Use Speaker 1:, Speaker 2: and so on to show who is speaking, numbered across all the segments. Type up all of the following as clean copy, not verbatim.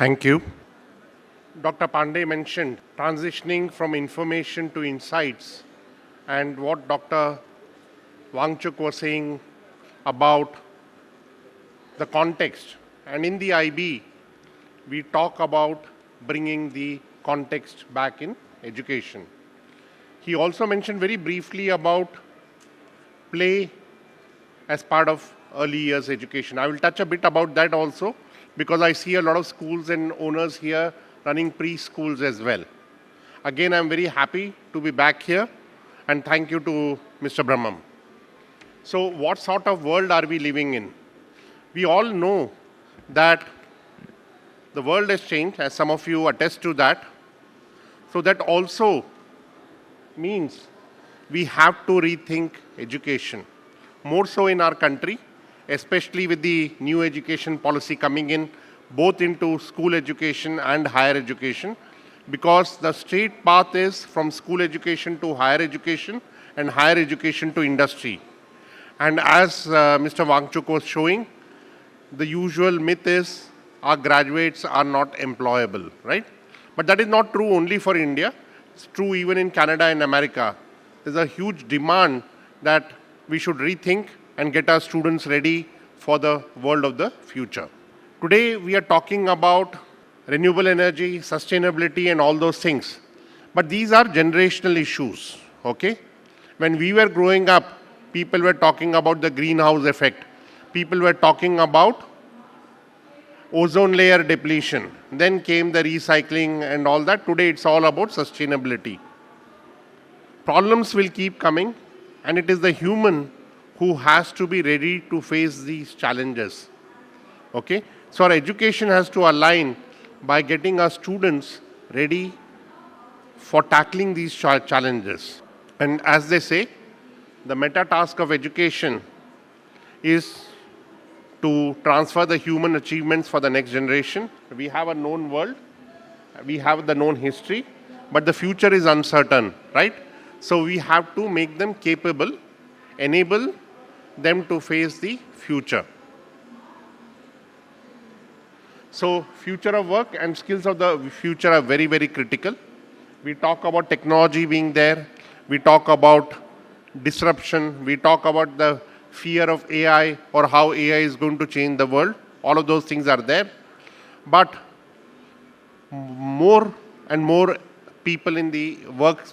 Speaker 1: Thank you. Dr. Pandey mentioned transitioning from information to insights, and what Dr. Wangchuk was saying about the context. And in the IB, we talk about bringing the context back in education. He also mentioned very briefly about play as part of early years education. I will touch a bit about that also, because I see a lot of schools and owners here running preschools as well. Again, I'm very happy to be back here, and thank you to Mr. Brahmam. So what sort of world are we living in? We all know that the world has changed, as some of you attest to that. So that also means we have to rethink education, more so in our country, especially with the new education policy coming in, both into school education and higher education, because the straight path is from school education to higher education and higher education to industry. And as Mr. Wangchuk was showing, the usual myth is our graduates are not employable, right? But that is not true only for India. It's true even in Canada and America. There's a huge demand that we should rethink and get our students ready for the world of the future. Today, we are talking about renewable energy, sustainability, and all those things. But these are generational issues, okay? When we were growing up, people were talking about the greenhouse effect. People were talking about ozone layer depletion. Then came the recycling and all that. Today, it's all about sustainability. Problems will keep coming, and it is the human who has to be ready to face these challenges. Okay? So our education has to align by getting our students ready for tackling these challenges. And as they say, the meta task of education is to transfer the human achievements for the next generation. We have a known world, we have the known history, but the future is uncertain, right? So we have to make them capable, enable them to face the future. So future of work and skills of the future are very, very critical. We talk about technology being there. We talk about disruption. We talk about the fear of AI or how AI is going to change the world. All of those things are there. But more and more people in the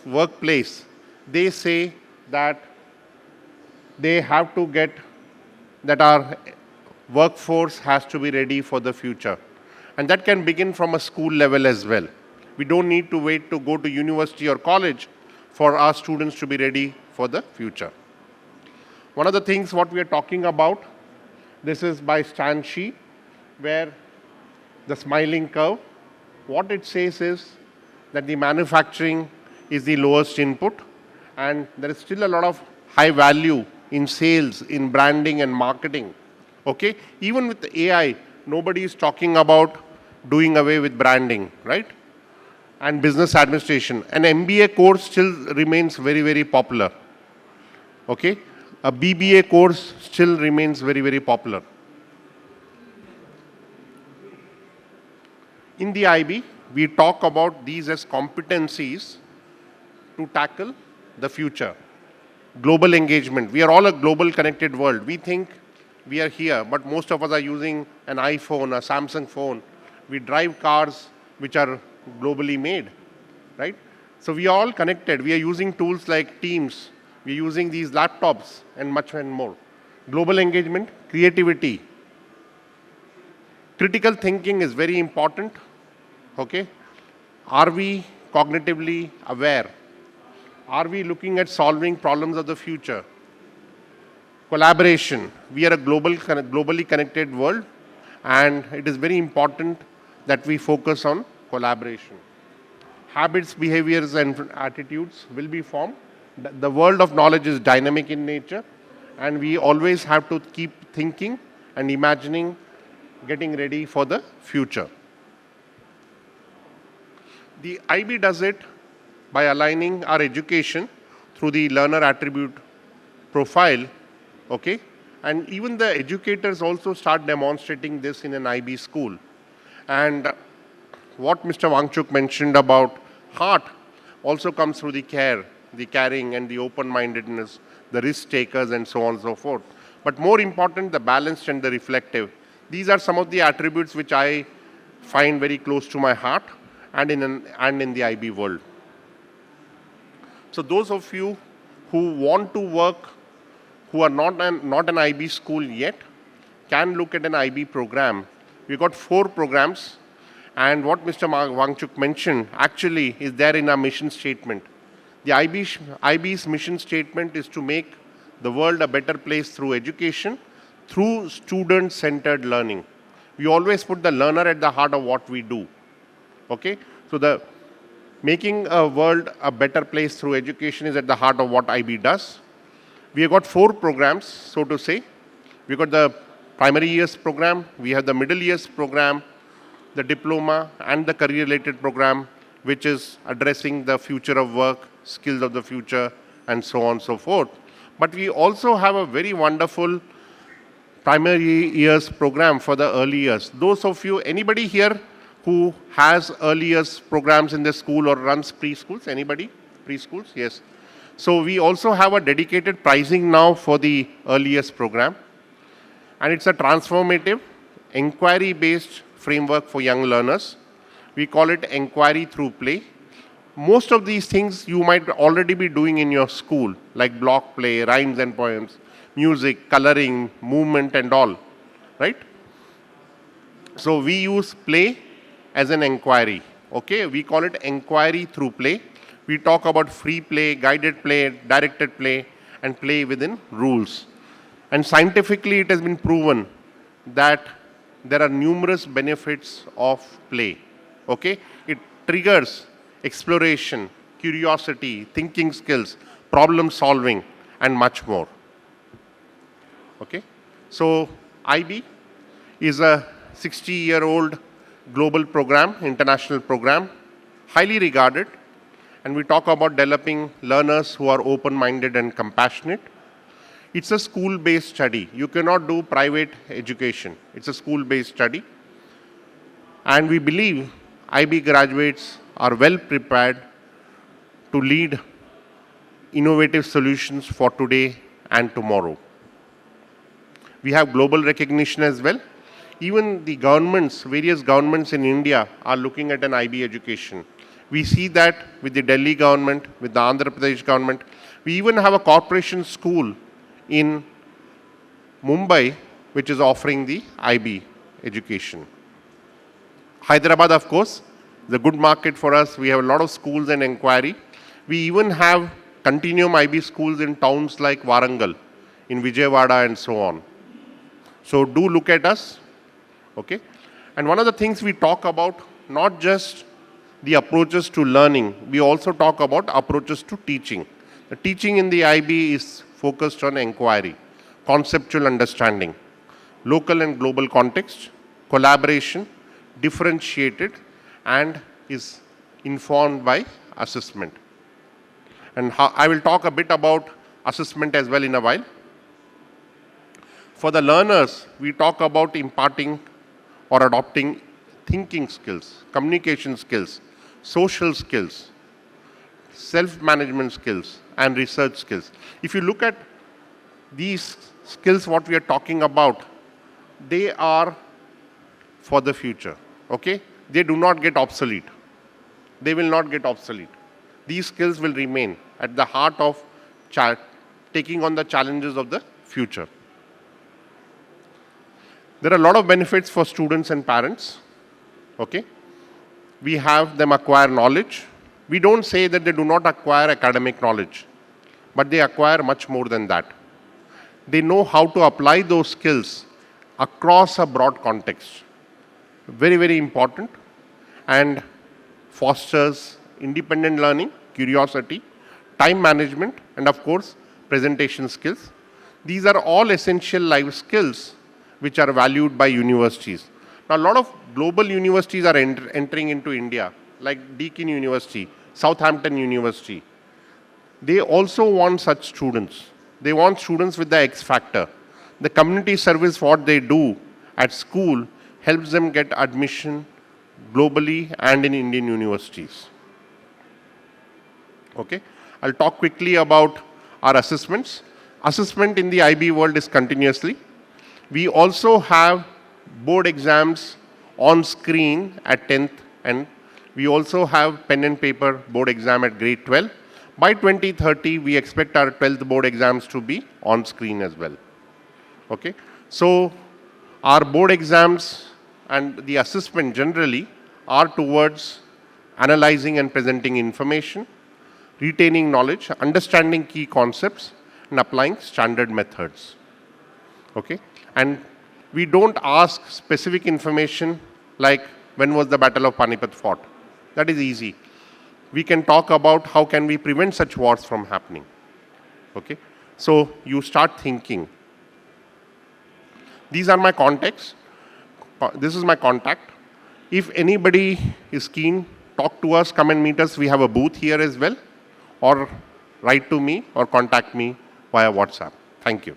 Speaker 1: workplace, they say that they have to get that our workforce has to be ready for the future. And that can begin from a school level as well. We don't need to wait to go to university or college for our students to be ready for the future. One of the things what we are talking about, this is by Stan Shi, where the smiling curve, what it says is that the manufacturing is the lowest input, and there is still a lot of high value in sales, in branding and marketing. Okay? Even with the AI, nobody is talking about doing away with branding, right? And business administration. An MBA course still remains very, very popular. Okay? A BBA course still remains very, very popular. In the IB, we talk about these as competencies to tackle the future. Global engagement. We are all a global connected world. We think we are here, but most of us are using an iPhone, a Samsung phone. We drive cars which are globally made, right? So we are all connected. We are using tools like Teams. We are using these laptops and much and more. Global engagement, creativity. Critical thinking is very important, okay? Are we cognitively aware? Are we looking at solving problems of the future? Collaboration. We are a globally connected world, and it is very important that we focus on collaboration. Habits, behaviors, and attitudes will be formed. The world of knowledge is dynamic in nature, and we always have to keep thinking and imagining, getting ready for the future. The IB does it by aligning our education through the learner attribute profile, okay? And even the educators also start demonstrating this in an IB school. And what Mr. Wangchuk mentioned about heart also comes through the care, the caring and the open-mindedness, the risk takers and so on and so forth. But more important, the balanced and the reflective. These are some of the attributes which I find very close to my heart and in the IB world. So those of you who want to work, who are not an IB school yet, can look at an IB program. We've got 4 programs, and what Mr. Wangchuk mentioned actually is there in our mission statement. The IB's mission statement is to make the world a better place through education, through student-centered learning. We always put the learner at the heart of what we do. Okay? So the making a world a better place through education is at the heart of what IB does. We have got 4 programs, so to say. We've got the primary years program, we have the middle years program, the diploma and the career-related program, which is addressing the future of work, skills of the future, and so on and so forth. But we also have a very wonderful primary years program for the early years. Those of you, anybody here who has early years programs in the school or runs preschools? Anybody? Preschools? Yes. So we also have a dedicated pricing now for the early years program. And it's a transformative, inquiry-based framework for young learners. We call it Inquiry Through Play. Most of these things you might already be doing in your school, like block play, rhymes and poems, music, coloring, movement and all, right? So we use play as an inquiry, okay? We call it Inquiry Through Play. We talk about free play, guided play, directed play, and play within rules. And scientifically, it has been proven that there are numerous benefits of play. Okay? It triggers exploration, curiosity, thinking skills, problem solving, and much more. Okay? So, IB is a 60-year-old global program, international program, highly regarded. And we talk about developing learners who are open-minded and compassionate. It's a school-based study. You cannot do private education. It's a school-based study. And we believe IB graduates are well prepared to lead innovative solutions for today and tomorrow. We have global recognition as well. Even the governments, various governments in India are looking at an IB education. We see that with the Delhi government, with the Andhra Pradesh government. We even have a corporation school in Mumbai, which is offering the IB education. Hyderabad, of course, is a good market for us. We have a lot of schools and inquiry. We even have continuum IB schools in towns like Warangal, in Vijayawada and so on. So do look at us, okay? And one of the things we talk about, not just the approaches to learning, we also talk about approaches to teaching. The teaching in the IB is focused on inquiry, conceptual understanding, local and global context, collaboration, differentiated, and is informed by assessment. And I will talk a bit about assessment as well in a while. For the learners, we talk about imparting or adopting thinking skills, communication skills, social skills, self-management skills, and research skills. If you look at these skills, what we are talking about, they are for the future, okay? They do not get obsolete. They will not get obsolete. These skills will remain at the heart of taking on the challenges of the future. There are a lot of benefits for students and parents, okay? We have them acquire knowledge. We don't say that they do not acquire academic knowledge, but they acquire much more than that. They know how to apply those skills across a broad context. Very, very important, and fosters independent learning, curiosity, time management, and of course, presentation skills. These are all essential life skills which are valued by universities. Now, a lot of global universities are entering into India, like Deakin University, Southampton University. They also want such students. They want students with the X factor. The community service, what they do at school, helps them get admission globally and in Indian universities. Okay. I'll talk quickly about our assessments. Assessment in the IB world is continuously. We also have board exams on screen at 10th, and we also have pen and paper board exam at grade 12. By 2030, we expect our 12th board exams to be on screen as well. Okay. So our board exams and the assessment generally are towards analyzing and presenting information, retaining knowledge, understanding key concepts, and applying standard methods. Okay? And we don't ask specific information like when was the Battle of Panipat fought. That is easy. We can talk about how can we prevent such wars from happening. Okay? So you start thinking. These are my contacts. This is my contact. If anybody is keen, talk to us, come and meet us. We have a booth here as well. Or write to me or contact me via WhatsApp. Thank you.